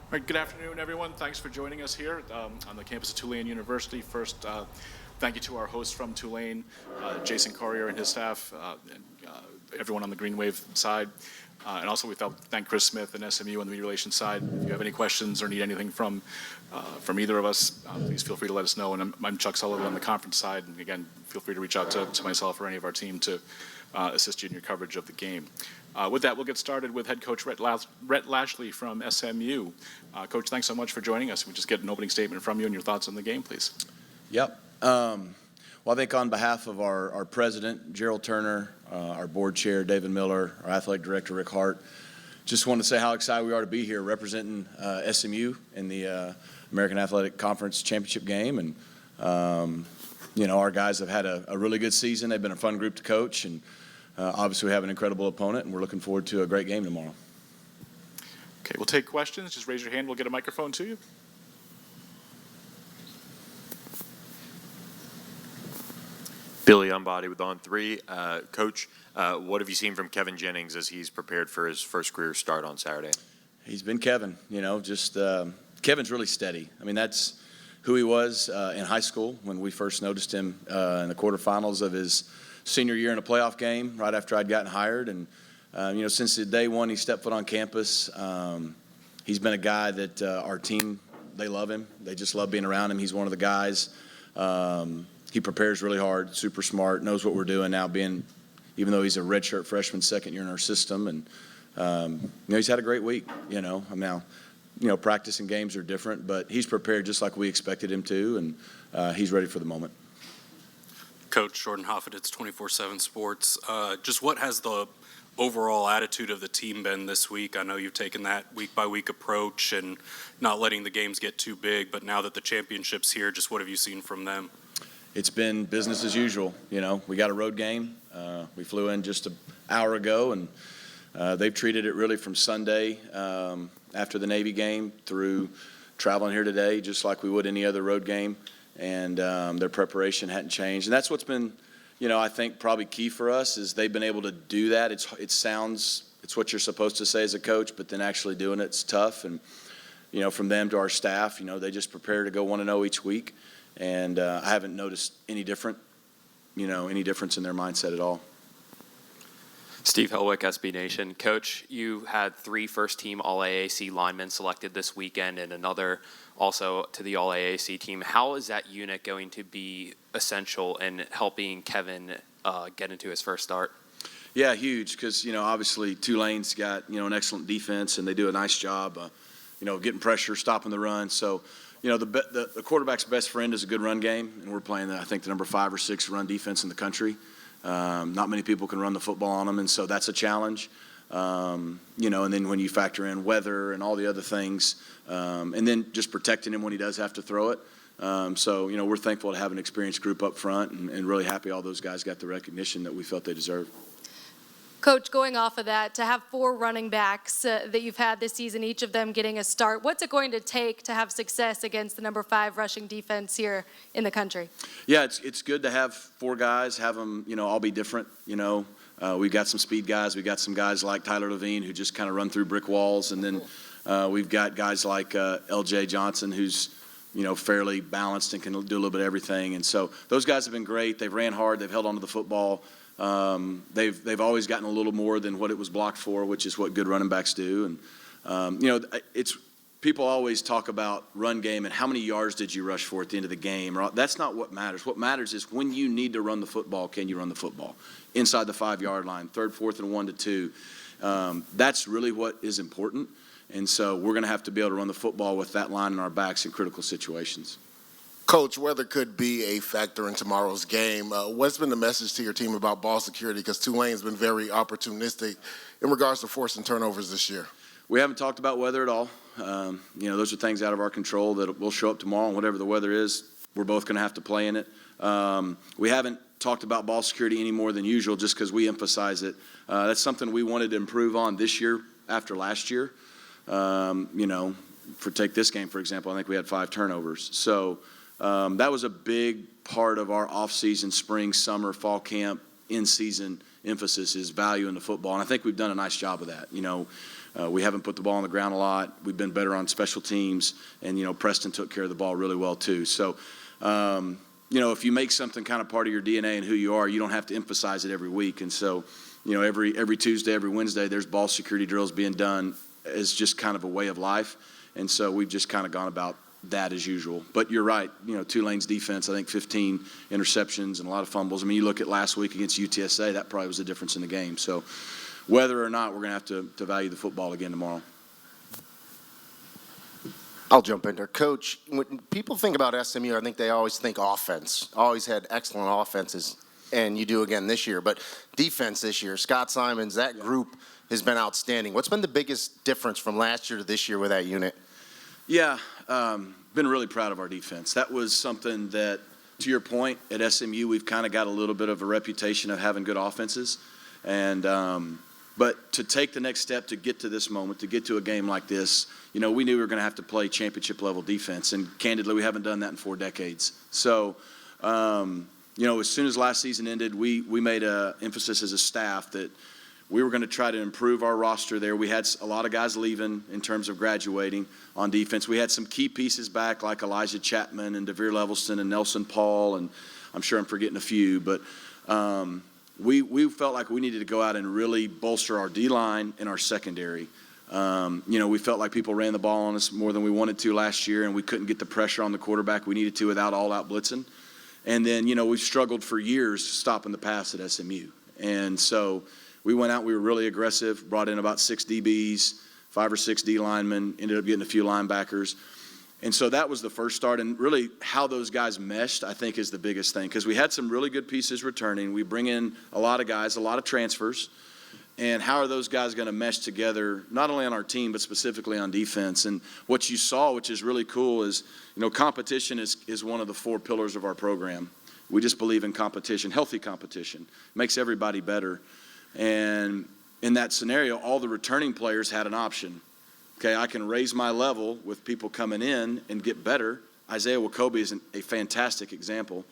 All right, good afternoon, everyone. Thanks for joining us here on the campus of Tulane University. First, thank you to our host from Tulane, Jason Corrier and his staff, and everyone on the Green Wave side. And also, we thank Chris Smith and SMU on the media relations side. If you have any questions or need anything from either of us, please feel free to let us know. And I'm Chuck Sullivan on the conference side. And again, feel free to reach out to myself or any of our team to assist you in your coverage of the game. With that, we'll get started with head coach Rhett Lashlee from SMU. Coach, thanks so much for joining us. We just get an opening statement from you and your thoughts on the game, please. Yep. Well, I think on behalf of our president, Gerald Turner, our board chair, David Miller, our athletic director, Rick Hart, just want to say how excited we are to be here representing SMU in the American Athletic Conference Championship game. And, our guys have had a really good season. They've been a fun group to coach. And obviously, we have an incredible opponent, and we're looking forward to a great game tomorrow. Okay, we'll take questions. Just raise your hand. We'll get a microphone to you. Billy Unbody with On3. Coach, what have you seen from Kevin Jennings as he's prepared for his first career start on Saturday? He's been Kevin, Kevin's really steady. I mean, that's who he was in high school when we first noticed him in the quarterfinals of his senior year in a playoff game right after I'd gotten hired. And, since the day one he stepped foot on campus, he's been a guy that our team, they love him. They just love being around him. He's one of the guys. He prepares really hard, super smart, knows what we're doing now, even though he's a redshirt freshman, second year in our system. And, he's had a great week, practice and games are different, but he's prepared just like we expected him to, and he's ready for the moment. Coach Jordan Hoffett, it's 24/7 Sports. Just what has the overall attitude of the team been this week? I know you've taken that week-by-week approach and not letting the games get too big, but now that the championship's here, just what have you seen from them? It's been business as usual. We got a road game. We flew in just an hour ago, and they've treated it really from Sunday after the Navy game through traveling here today, just like we would any other road game. And their preparation hadn't changed. And that's what's been, I think probably key for us is they've been able to do that. It's what you're supposed to say as a coach, but then actually doing it's tough. And, from them to our staff, they just prepare to go 1-0 each week. And I haven't noticed any difference in their mindset at all. Steve Helwick, SB Nation. Coach, you had 3 first-team All-AAC linemen selected this weekend and another also to the All-AAC team. How is that unit going to be essential in helping Kevin get into his first start? Yeah, huge, because, obviously Tulane's got, an excellent defense, and they do a nice job, getting pressure, stopping the run. So, the quarterback's best friend is a good run game, and we're playing, I think, the number 5 or 6 run defense in the country. Not many people can run the football on them, and so that's a challenge. And then when you factor in weather and all the other things, and then just protecting him when he does have to throw it. We're thankful to have an experienced group up front and really happy all those guys got the recognition that we felt they deserved. Coach, going off of that, to have 4 running backs that you've had this season, each of them getting a start, what's it going to take to have success against the number 5 rushing defense here in the country? Yeah, it's good to have 4 guys, have them, all be different, We've got some speed guys. We've got some guys like Tyler Levine who just kind of run through brick walls. And then we've got guys like L.J. Johnson who's, fairly balanced and can do a little bit of everything. And so those guys have been great. They've ran hard. They've held onto the football. They've always gotten a little more than what it was blocked for, which is what good running backs do. And, people always talk about run game and how many yards did you rush for at the end of the game. That's not what matters. What matters is when you need to run the football, can you run the football? Inside the 5-yard line, 3rd, 4th, and 1 to 2. That's really what is important. And so we're going to have to be able to run the football with that line in our backs in critical situations. Coach, weather could be a factor in tomorrow's game. What's been the message to your team about ball security? Because Tulane's been very opportunistic in regards to forcing turnovers this year. We haven't talked about weather at all. Those are things out of our control that will show up tomorrow, and whatever the weather is, we're both going to have to play in it. We haven't talked about ball security any more than usual just because we emphasize it. That's something we wanted to improve on this year after last year. Take this game, for example, I think we had 5 turnovers. So that was a big part of our off-season, spring, summer, fall camp, in-season emphasis is value in the football, and I think we've done a nice job of that. We haven't put the ball on the ground a lot. We've been better on special teams, and Preston took care of the ball really well too. So, if you make something kind of part of your DNA and who you are, you don't have to emphasize it every week. And so, every Tuesday, every Wednesday, there's ball security drills being done as just kind of a way of life. And so we've just kind of gone about that as usual. But you're right, Tulane's defense, I think 15 interceptions and a lot of fumbles. I mean, you look at last week against UTSA, that probably was the difference in the game. So whether or not, we're going to have to value the football again tomorrow. I'll jump in there. Coach, when people think about SMU, I think they always think offense. Always had excellent offenses, and you do again this year. But defense this year, Scott Simons, that group has been outstanding. What's been the biggest difference from last year to this year with that unit? Yeah, been really proud of our defense. That was something that, to your point, at SMU, we've kind of got a little bit of a reputation of having good offenses. And but to take the next step to get to this moment, to get to a game like this, we knew we were going to have to play championship-level defense. And candidly, we haven't done that in 4 decades. So, as soon as last season ended, we made an emphasis as a staff that we were going to try to improve our roster there. We had a lot of guys leaving in terms of graduating on defense. We had some key pieces back like Elijah Chapman and DeVere Levelston and Nelson Paul, and I'm sure I'm forgetting a few. But we felt like we needed to go out and really bolster our D-line and our secondary. We felt like people ran the ball on us more than we wanted to last year, and we couldn't get the pressure on the quarterback we needed to without all-out blitzing. And then, we've struggled for years stopping the pass at SMU. And so we went out, we were really aggressive, brought in about 6 DBs, 5 or 6 D linemen, ended up getting a few linebackers. And so that was the first start. And really how those guys meshed, I think, is the biggest thing. Because we had some really good pieces returning. We bring in a lot of guys, a lot of transfers. And how are those guys going to mesh together, not only on our team, but specifically on defense? And what you saw, which is really cool, is, competition is one of the 4 pillars of our program. We just believe in competition, healthy competition. Makes everybody better. And in that scenario, all the returning players had an option. Okay, I can raise my level with people coming in and get better. Isaiah Wakobe is a fantastic example.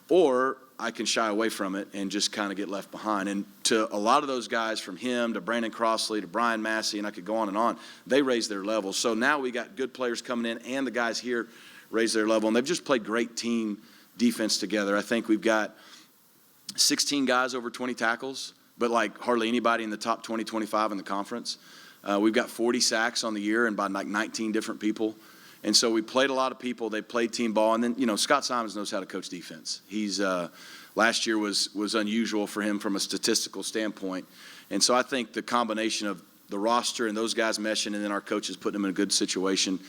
Or I can shy away from it and just kind of get left behind. And to a lot of those guys, from him to Brandon Crossley to Brian Massey, and I could go on, they raised their level. So now we got good players coming in, and the guys here raised their level. And they've just played great team defense together. I think we've got 16 guys over 20 tackles, but like hardly anybody in the top 20, 25 in the conference. We've got 40 sacks on the year and by like 19 different people. And so we played a lot of people. They played team ball. And then, Scott Simons knows how to coach defense. He's last year was unusual for him from a statistical standpoint. And so I think the combination of the roster and those guys meshing and then our coaches putting them in a good situation.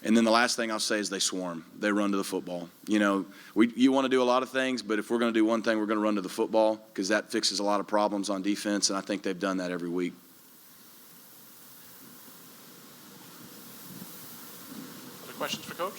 And then the last thing I'll say is they swarm. They run to the football. You want to do a lot of things, but if we're going to do one thing, we're going to run to the football because that fixes a lot of problems on defense, and I think they've done that every week. Other questions for Coach?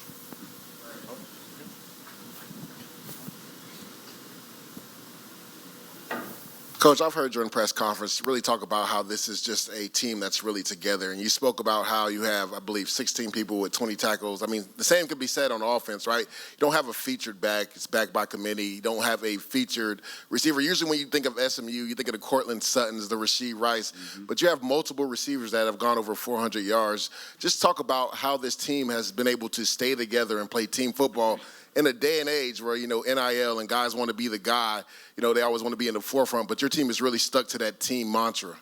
Coach, I've heard you in press conference really talk about how this is just a team that's really together. And you spoke about how you have, I believe, 16 people with 20 tackles. I mean, the same could be said on offense, right? You don't have a featured back. It's backed by committee. You don't have a featured receiver. Usually when you think of SMU, you think of the Cortland Suttons, the Rasheed Rice. Mm-hmm. But you have multiple receivers that have gone over 400 yards. Just talk about how this team has been able to stay together and play team football in a day and age where, NIL and guys want to be the guy, they always want to be in the forefront, but your team has really stuck to that team mantra.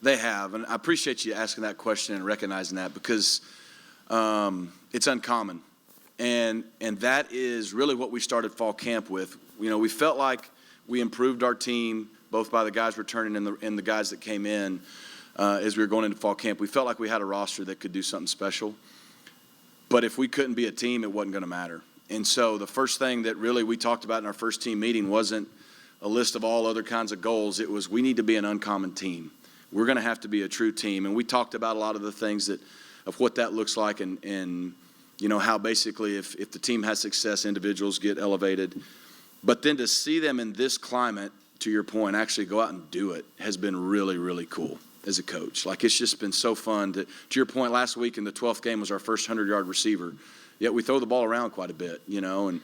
They have, and I appreciate you asking that question and recognizing that because it's uncommon. And that is really what we started fall camp with. We felt like we improved our team, both by the guys returning and the guys that came in as we were going into fall camp. We felt like we had a roster that could do something special. But if we couldn't be a team, it wasn't going to matter. And so the first thing that really we talked about in our first team meeting wasn't a list of all other kinds of goals. It was we need to be an uncommon team. We're going to have to be a true team. And we talked about a lot of the things of what that looks like and how basically if the team has success, individuals get elevated. But then to see them in this climate, to your point, actually go out and do it has been really, really cool as a coach. Like it's just been so fun. To your point, last week in the 12th game was our first 100-yard receiver. Yet we throw the ball around quite a bit, and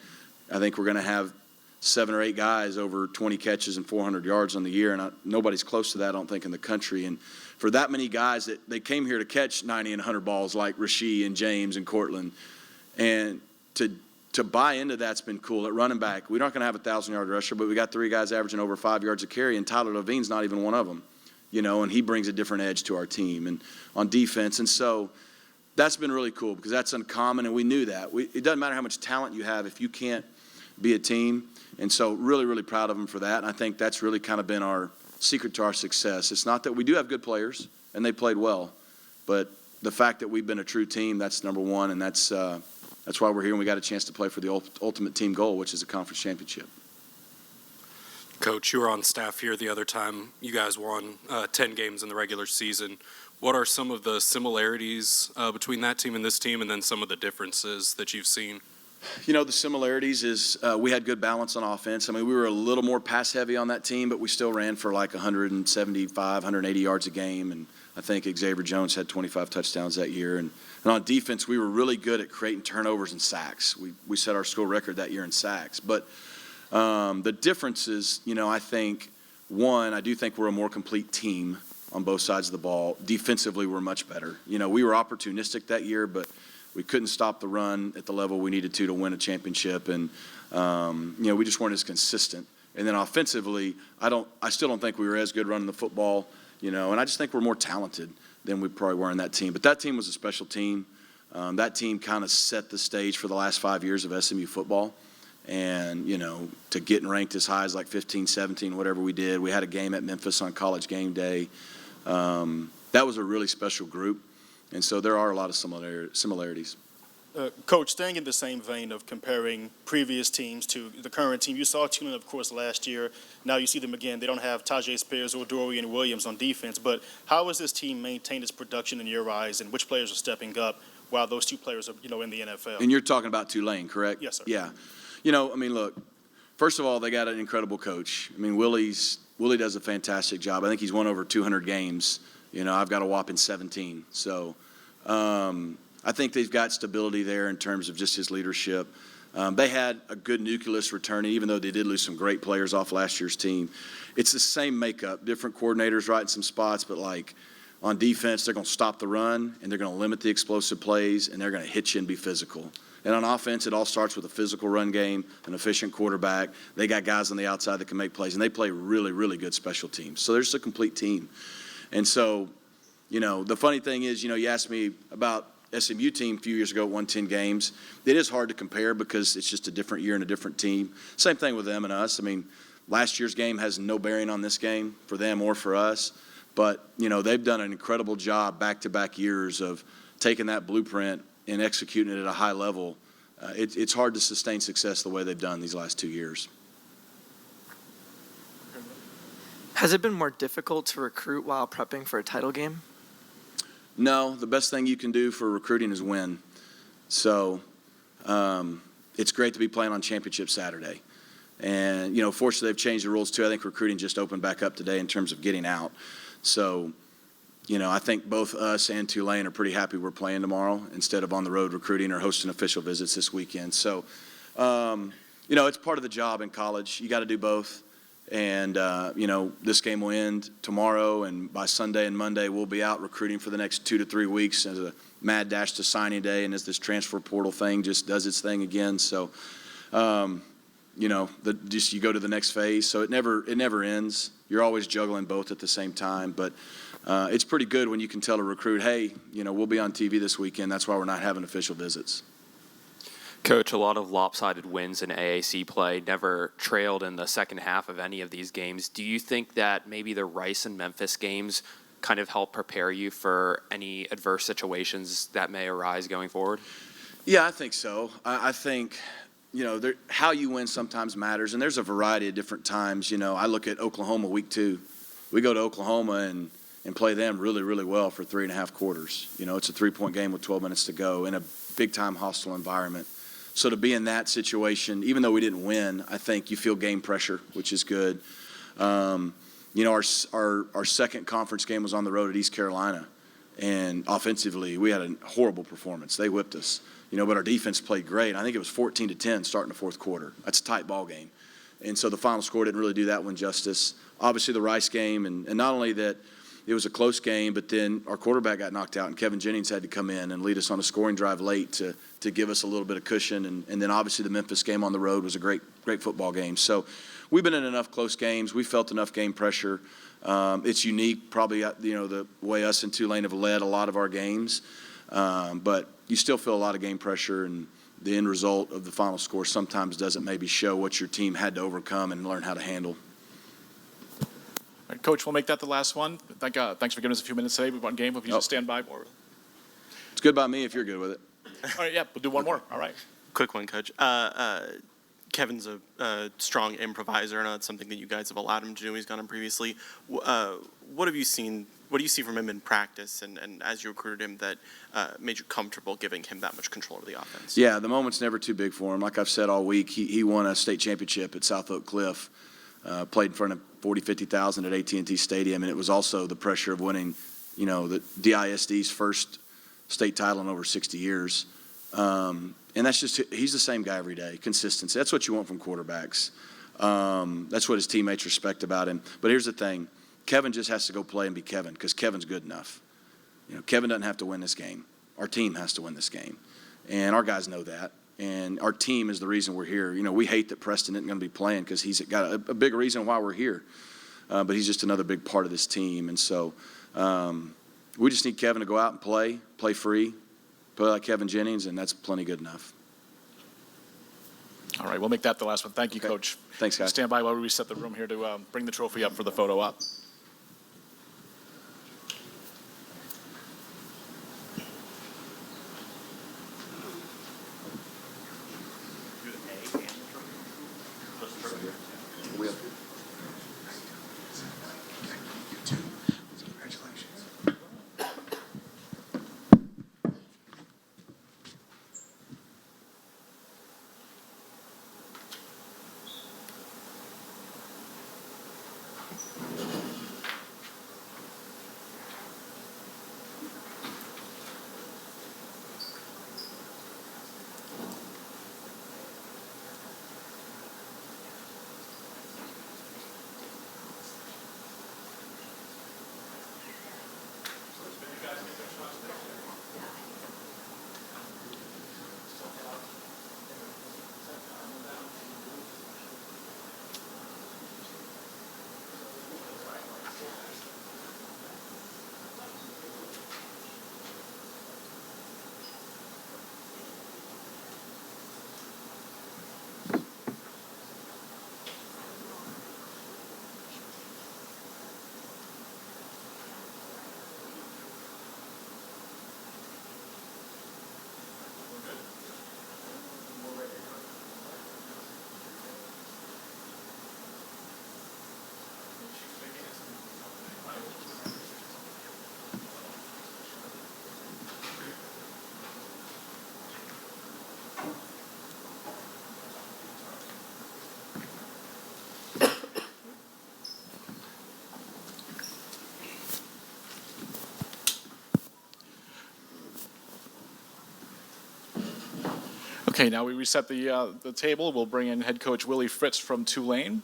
I think we're going to have 7 or 8 guys over 20 catches and 400 yards on the year, and nobody's close to that, I don't think, in the country. And for that many guys that they came here to catch 90 and 100 balls like Rasheed and James and Cortland, and to buy into that's been cool. At running back, we're not going to have a 1,000-yard rusher, but we got 3 guys averaging over 5 yards a carry, and Tyler Levine's not even one of them, and he brings a different edge to our team and on defense. And so that's been really cool because that's uncommon, and we knew that. It doesn't matter how much talent you have if you can't be a team. And so really, really proud of them for that. And I think that's really kind of been our secret to our success. It's not that we do have good players, and they played well, but the fact that we've been a true team, that's number one, and that's why we're here, and we got a chance to play for the ultimate team goal, which is a conference championship. Coach, you were on staff here the other time. You guys won 10 games in the regular season. What are some of the similarities between that team and this team, and then some of the differences that you've seen? The similarities is we had good balance on offense. I mean, we were a little more pass heavy on that team, but we still ran for like 175, 180 yards a game. And I think Xavier Jones had 25 touchdowns that year. And on defense, we were really good at creating turnovers and sacks. We set our school record that year in sacks. But the difference is, I think, one, I do think we're a more complete team on both sides of the ball. Defensively, we're much better. We were opportunistic that year, but we couldn't stop the run at the level we needed to win a championship, and we just weren't as consistent. And then offensively, I still don't think we were as good running the football, and I just think we're more talented than we probably were in that team. But that team was a special team. That team kind of set the stage for the last 5 years of SMU football, and to getting ranked as high as like 15, 17, whatever we did. We had a game at Memphis on College game day. That was a really special group. And so there are a lot of similarities. Coach, staying in the same vein of comparing previous teams to the current team, you saw Tulane, of course, last year. Now you see them again. They don't have Tajay Spears or Dorian Williams on defense. But how has this team maintained its production in your eyes, and which players are stepping up while those two players are, in the NFL? And you're talking about Tulane, correct? Yes, sir. Yeah. Look, first of all, they got an incredible coach. Willie does a fantastic job. I think he's won over 200 games. I've got a whopping 17. So I think they've got stability there in terms of just his leadership. They had a good nucleus returning, even though they did lose some great players off last year's team. It's the same makeup, different coordinators right in some spots, but like on defense, they're going to stop the run, and they're going to limit the explosive plays, and they're going to hit you and be physical. And on offense, it all starts with a physical run game, an efficient quarterback. They got guys on the outside that can make plays, and they play really, really good special teams. So there's a complete team. And so, the funny thing is, you asked me about SMU team a few years ago, won 10 games. It is hard to compare because it's just a different year and a different team. Same thing with them and us. Last year's game has no bearing on this game for them or for us. But, they've done an incredible job back-to-back years of taking that blueprint and executing it at a high level. It's hard to sustain success the way they've done these last 2 years. Has it been more difficult to recruit while prepping for a title game? No, the best thing you can do for recruiting is win. So it's great to be playing on Championship Saturday. And, fortunately, they've changed the rules, too. I think recruiting just opened back up today in terms of getting out. So, I think both us and Tulane are pretty happy we're playing tomorrow instead of on the road recruiting or hosting official visits this weekend. So, it's part of the job in college. You got to do both. And, this game will end tomorrow, and by Sunday and Monday, we'll be out recruiting for the next 2 to 3 weeks as a mad dash to signing day, and as this transfer portal thing just does its thing again. So, you go to the next phase. So it never ends. You're always juggling both at the same time. But it's pretty good when you can tell a recruit, hey, we'll be on TV this weekend. That's why we're not having official visits. Coach, a lot of lopsided wins in AAC play, never trailed in the second half of any of these games. Do you think that maybe the Rice and Memphis games kind of help prepare you for any adverse situations that may arise going forward? Yeah, I think so. I think, how you win sometimes matters, and there's a variety of different times. I look at Oklahoma week 2. We go to Oklahoma and play them really, really well for 3.5 quarters. It's a 3-point game with 12 minutes to go in a big-time hostile environment. So to be in that situation, even though we didn't win, I think you feel game pressure, which is good. Our second conference game was on the road at East Carolina, and offensively we had a horrible performance. They whipped us, but our defense played great. I think it was 14-10 starting the fourth quarter. That's a tight ball game. And so the final score didn't really do that one justice. Obviously the Rice game, and not only that it was a close game, but then our quarterback got knocked out, and Kevin Jennings had to come in and lead us on a scoring drive late to give us a little bit of cushion. And then obviously the Memphis game on the road was a great football game. So we've been in enough close games. We felt enough game pressure. It's unique, probably, the way us and Tulane have led a lot of our games. But you still feel a lot of game pressure, and the end result of the final score sometimes doesn't maybe show what your team had to overcome and learn how to handle. All right, Coach, we'll make that the last one. Thanks for giving us a few minutes today. We've won game. Hope you just stand by more. It's good by me if you're good with it. All right, yeah, we'll do one more. All right. Quick one, Coach. Kevin's a strong improviser. I know that's something that you guys have allowed him to do. He's gone on previously. What have you seen? What do you see from him in practice and as you recruited him that made you comfortable giving him that much control of the offense? Yeah, the moment's never too big for him. Like I've said all week, he won a state championship at South Oak Cliff, played in front of 40,000, 50,000 at AT&T Stadium, and it was also the pressure of winning, the DISD's first state title in over 60 years. And that's just, he's the same guy every day, consistency. That's what you want from quarterbacks. That's what his teammates respect about him. But here's the thing. Kevin just has to go play and be Kevin because Kevin's good enough. Kevin doesn't have to win this game. Our team has to win this game. And our guys know that. And our team is the reason we're here. We hate that Preston isn't going to be playing because he's got a big reason why we're here. But he's just another big part of this team. And so we just need Kevin to go out and play free, play like Kevin Jennings, and that's plenty good enough. All right, we'll make that the last one. Thank you, Okay. Coach. Thanks, guys. Stand by while we reset the room here to bring the trophy up for the photo op. Okay, now we reset the table. We'll bring in head coach Willie Fritz from Tulane.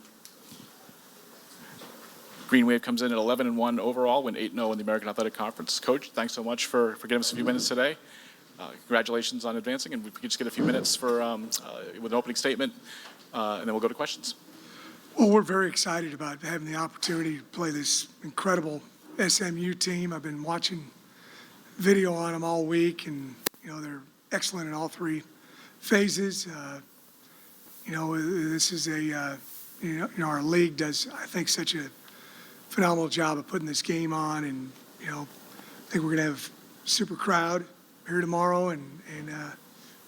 Green Wave comes in at 11-1 overall, went 8-0 in the American Athletic Conference. Coach, thanks so much for giving us a few minutes today. Congratulations on advancing, and we could just get a few minutes with an opening statement, and then we'll go to questions. Well, we're very excited about having the opportunity to play this incredible SMU team. I've been watching video on them all week, and they're excellent in all three phases. This is our league does, I think, such a phenomenal job of putting this game on, and I think we're going to have a super crowd here tomorrow, and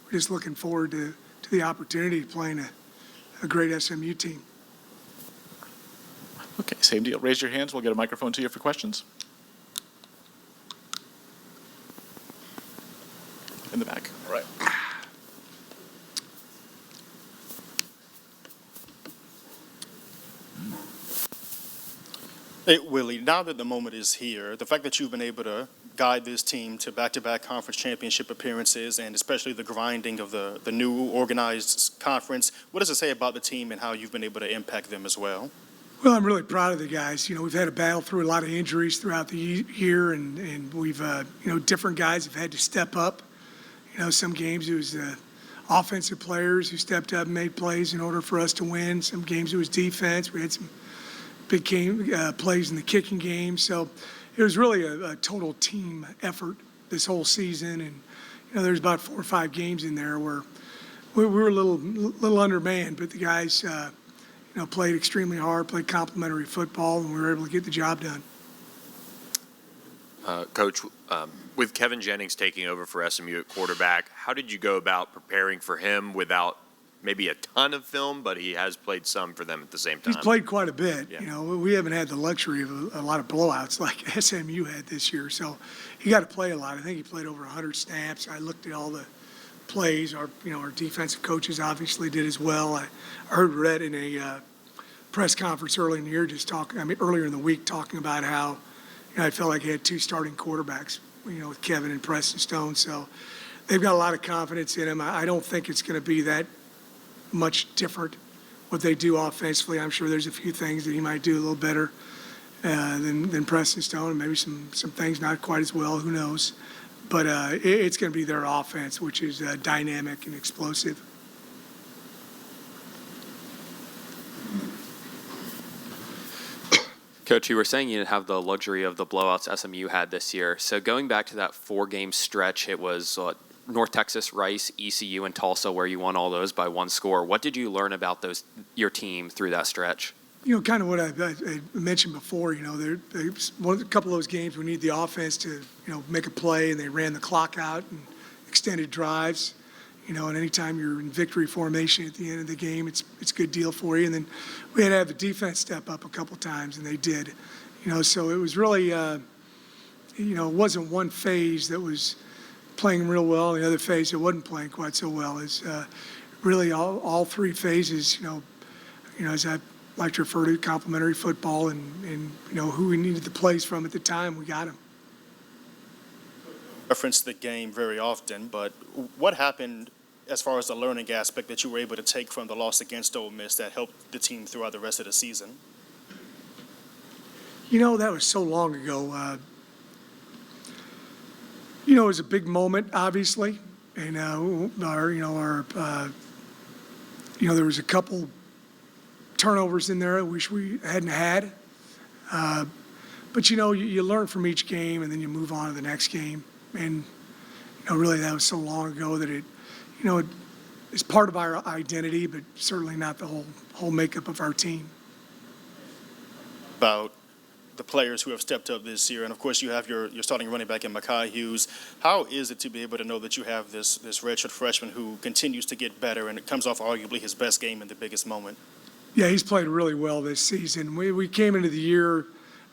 we're just looking forward to the opportunity of playing a great SMU team. Okay, same deal. Raise your hands. We'll get a microphone to you for questions. In the back. All right. Hey, Willie, now that the moment is here, the fact that you've been able to guide this team to back-to-back conference championship appearances and especially the grinding of the new organized conference, what does it say about the team and how you've been able to impact them as well? Well, I'm really proud of the guys. You know, we've had to battle through a lot of injuries throughout the year, and we've, different guys have had to step up. You know, some games it was offensive players who stepped up and made plays in order for us to win. Some games it was defense. We had some big plays in the kicking game. So it was really a total team effort this whole season. And, there's about 4 or 5 games in there where we were a little undermanned, but the guys, played extremely hard, played complimentary football, and we were able to get the job done. Coach, with Kevin Jennings taking over for SMU at quarterback, how did you go about preparing for him without maybe a ton of film, but he has played some for them at the same time? He's played quite a bit. Yeah. We haven't had the luxury of a lot of blowouts like SMU had this year, so he got to play a lot. I think he played over 100 snaps. I looked at all the plays. Our defensive coaches obviously did as well. I heard Rhett in a press conference earlier in the year earlier in the week talking about how I felt like he had 2 starting quarterbacks, with Kevin and Preston Stone. So they've got a lot of confidence in him. I don't think it's going to be that much different what they do offensively. I'm sure there's a few things that he might do a little better than Preston Stone, and maybe some things not quite as well. Who knows? But it's going to be their offense, which is dynamic and explosive. Coach, you were saying you didn't have the luxury of the blowouts SMU had this year. So going back to that 4-game stretch, it was North Texas, Rice, ECU, and Tulsa, where you won all those by 1 score. What did you learn about your team through that stretch? Kind of what I mentioned before. A couple of those games we need the offense to make a play, and they ran the clock out and extended drives. And anytime you're in victory formation at the end of the game, it's a good deal for you. And then we had to have the defense step up a couple times, and they did. So it was really, it wasn't one phase that was playing real well, and the other phase that wasn't playing quite so well. Is really all 3 phases, as I like to refer to, complementary football, and who we needed the plays from at the time, we got them. Reference the game very often, but what happened as far as the learning aspect that you were able to take from the loss against Ole Miss that helped the team throughout the rest of the season? That was so long ago. It was a big moment, obviously, and there was a couple turnovers in there I wish we hadn't had. But you learn from each game, and then you move on to the next game. And really, that was so long ago that it's part of our identity, but certainly not the whole makeup of our team. About the players who have stepped up this year, and of course you have your starting running back in Mekhi Hughes. How is it to be able to know that you have this redshirt freshman who continues to get better, and it comes off arguably his best game in the biggest moment? Yeah, he's played really well this season. We came into the year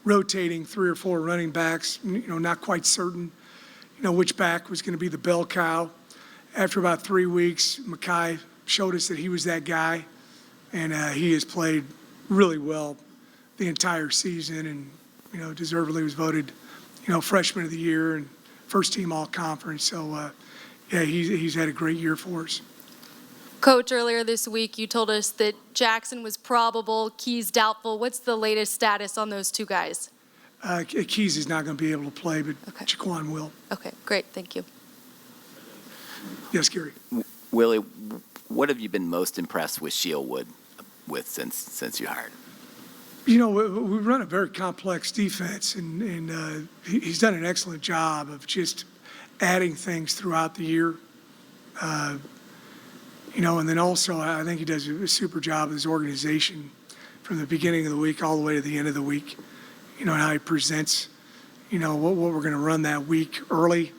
rotating 3 or 4 running backs, not quite certain, which back was going to be the bell cow. After about 3 weeks, Mekhi showed us that he was that guy, and he has played really well the entire season, and deservedly was voted freshman of the year and first team all conference. So he's had a great year for us. Coach, earlier this week you told us that Jackson was probable, Keys doubtful. What's the latest status on those 2 guys? Keys is not going to be able to play, but Okay. Jaquan will. Okay, great, thank you. Yes, Gary. Willie, what have you been most impressed with Shieldwood with since you hired him? We run a very complex defense, and he's done an excellent job of just adding things throughout the year. And then also I think he does a super job of his organization from the beginning of the week all the way to the end of the week. And how he presents, what we're going to run that week early,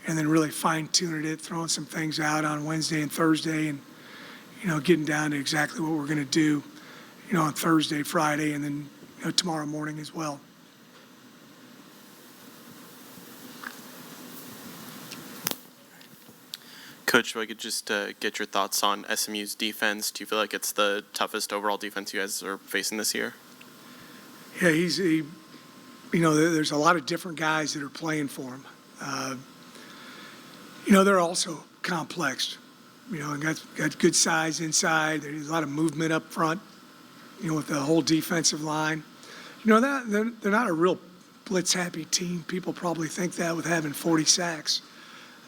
and then really fine-tuning it, throwing some things out on Wednesday and Thursday, and, getting down to exactly what we're going to do, on Thursday, Friday, and then tomorrow morning as well. Coach, if I could just get your thoughts on SMU's defense. Do you feel like it's the toughest overall defense you guys are facing this year? Yeah, there's a lot of different guys that are playing for him. They're also complex, and got good size inside. There's a lot of movement up front, with the whole defensive line. They're not a real blitz-happy team. People probably think that with having 40 sacks.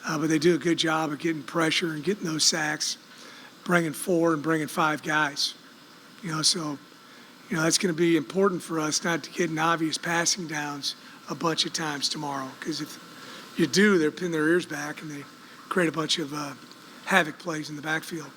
But they do a good job of getting pressure and getting those sacks, bringing 4 and bringing 5 guys. So that's going to be important for us not to get in obvious passing downs a bunch of times tomorrow. Because if you do, they're pin their ears back and they create a bunch of havoc plays in the backfield.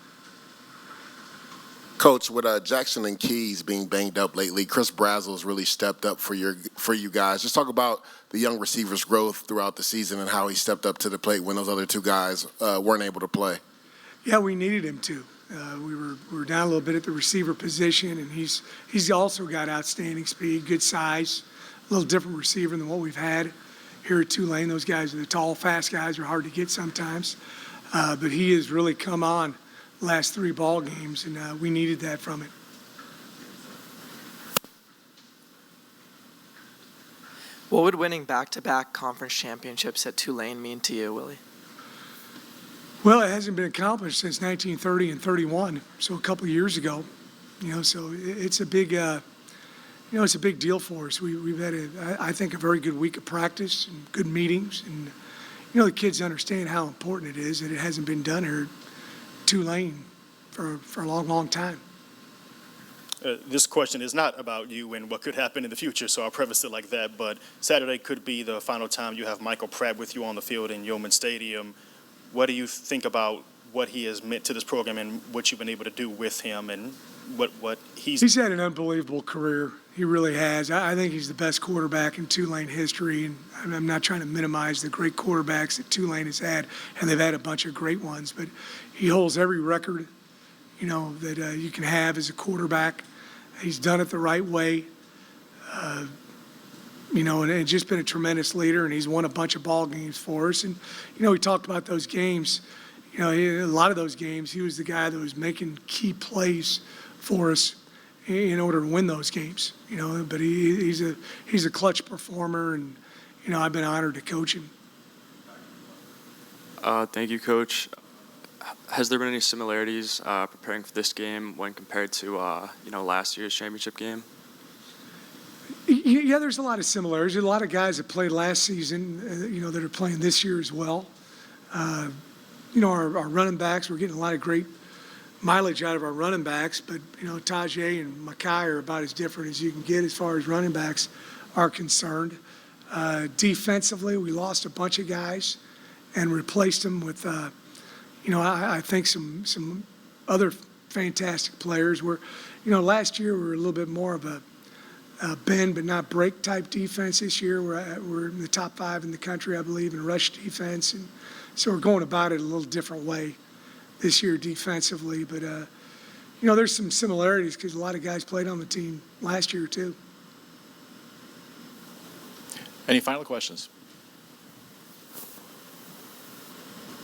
Coach, with Jackson and Keys being banged up lately, Chris Brazel's really stepped up for you guys. Just talk about the young receivers' growth throughout the season and how he stepped up to the plate when those other 2 guys weren't able to play. Yeah, we needed him to. We were down a little bit at the receiver position, and he's also got outstanding speed, good size, a little different receiver than what we've had here at Tulane. Those guys are the tall, fast guys are hard to get sometimes, but he has really come on last 3 ball games, and we needed that from him. What would winning back-to-back conference championships at Tulane mean to you, Willie? Well, it hasn't been accomplished since 1930 and 31, so a couple of years ago. So it's a big, it's a big deal for us. We've had, I think, a very good week of practice and good meetings, and the kids understand how important it is that it hasn't been done here at Tulane for a long, long time. This question is not about you and what could happen in the future, so I'll preface it like that. But Saturday could be the final time you have Michael Pratt with you on the field in Yeoman Stadium. What do you think about what he has meant to this program and what you've been able to do with him and what he's had an unbelievable career. He really has. I think he's the best quarterback in Tulane history, and I'm not trying to minimize the great quarterbacks that Tulane has had, and they've had a bunch of great ones, but he holds every record, that you can have as a quarterback. He's done it the right way, and it's just been a tremendous leader, and he's won a bunch of ball games for us. And, we talked about those games. A lot of those games, he was the guy that was making key plays for us in order to win those games. But he's a clutch performer, and, I've been honored to coach him. Thank you, Coach. Has there been any similarities preparing for this game when compared to last year's championship game? Yeah, there's a lot of similarities. There's a lot of guys that played last season, that are playing this year as well. Our running backs, we're getting a lot of great mileage out of our running backs, but, Tajay and Makai are about as different as you can get as far as running backs are concerned. Defensively, we lost a bunch of guys and replaced them with, I think some other fantastic players. Last year we were a little bit more of a bend but not break type defense. This year we're in the top 5 in the country, I believe, in rush defense, and so we're going about it a little different way this year defensively. But there's some similarities because a lot of guys played on the team last year too. Any final questions?